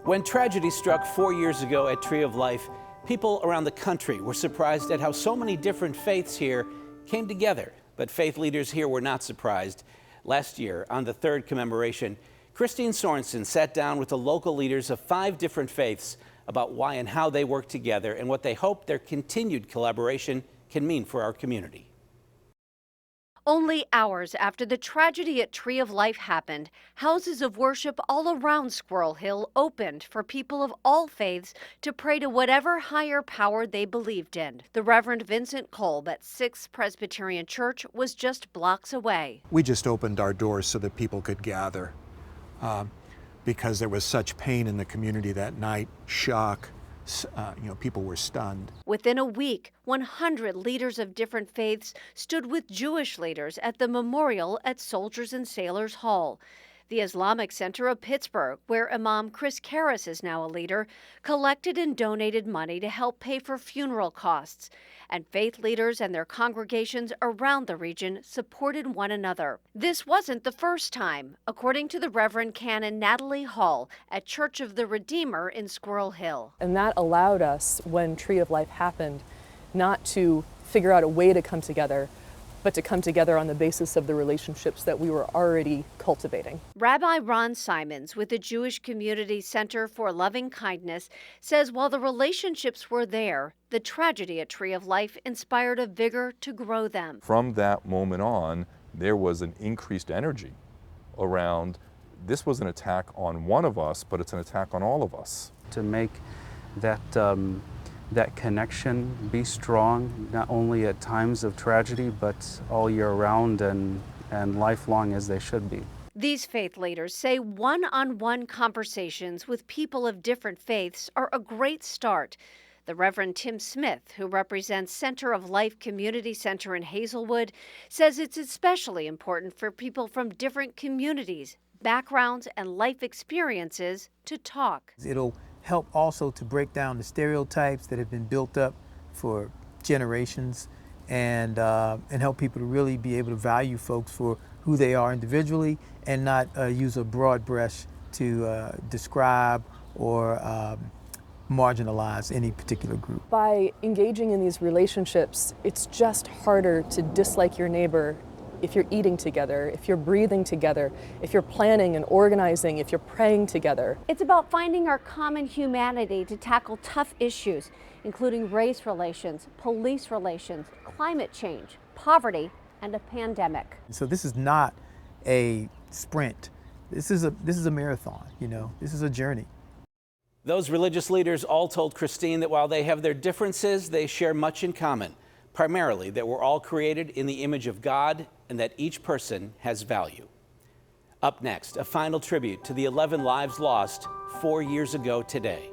When tragedy struck 4 years ago at Tree of Life, people around the country were surprised at how so many different faiths here came together. But faith leaders here were not surprised. Last year, on the third commemoration, Christine Sorensen sat down with the local leaders of 5 different faiths about why and how they work together and what they hope their continued collaboration can mean for our community. Only hours after the tragedy at Tree of Life happened, houses of worship all around Squirrel Hill opened for people of all faiths to pray to whatever higher power they believed in. The Reverend Vincent Kolb at 6th Presbyterian Church was just blocks away. We just opened our doors so that people could gather because there was such pain in the community that night, shock. People were stunned. Within a week, 100 leaders of different faiths stood with Jewish leaders at the memorial at Soldiers and Sailors Hall. The Islamic Center of Pittsburgh, where Imam Chris Karras is now a leader, collected and donated money to help pay for funeral costs. And faith leaders and their congregations around the region supported one another. This wasn't the first time, according to the Reverend Canon Natalie Hall at Church of the Redeemer in Squirrel Hill. And that allowed us, when Tree of Life happened, not to figure out a way to come together, but to come together on the basis of the relationships that we were already cultivating. Rabbi Ron Simons with the Jewish Community Center for Loving Kindness says while the relationships were there, the tragedy at Tree of Life inspired a vigor to grow them. From that moment on, there was an increased energy around this was an attack on one of us, but it's an attack on all of us. To make that connection be strong, not only at times of tragedy, but all year round and lifelong as they should be. These faith leaders say one-on-one conversations with people of different faiths are a great start. The Reverend Tim Smith, who represents Center of Life Community Center in Hazelwood, says it's especially important for people from different communities, backgrounds, and life experiences to talk. It'll help also to break down the stereotypes that have been built up for generations and help people to really be able to value folks for who they are individually and not use a broad brush to describe or marginalize any particular group. By engaging in these relationships, it's just harder to dislike your neighbor if you're eating together, if you're breathing together, if you're planning and organizing, if you're praying together. It's about finding our common humanity to tackle tough issues, including race relations, police relations, climate change, poverty, and a pandemic. So this is not a sprint. This is a marathon, This is a journey. Those religious leaders all told Christine that while they have their differences, they share much in common. Primarily that we're all created in the image of God and that each person has value. Up next, a final tribute to the 11 lives lost 4 years ago today.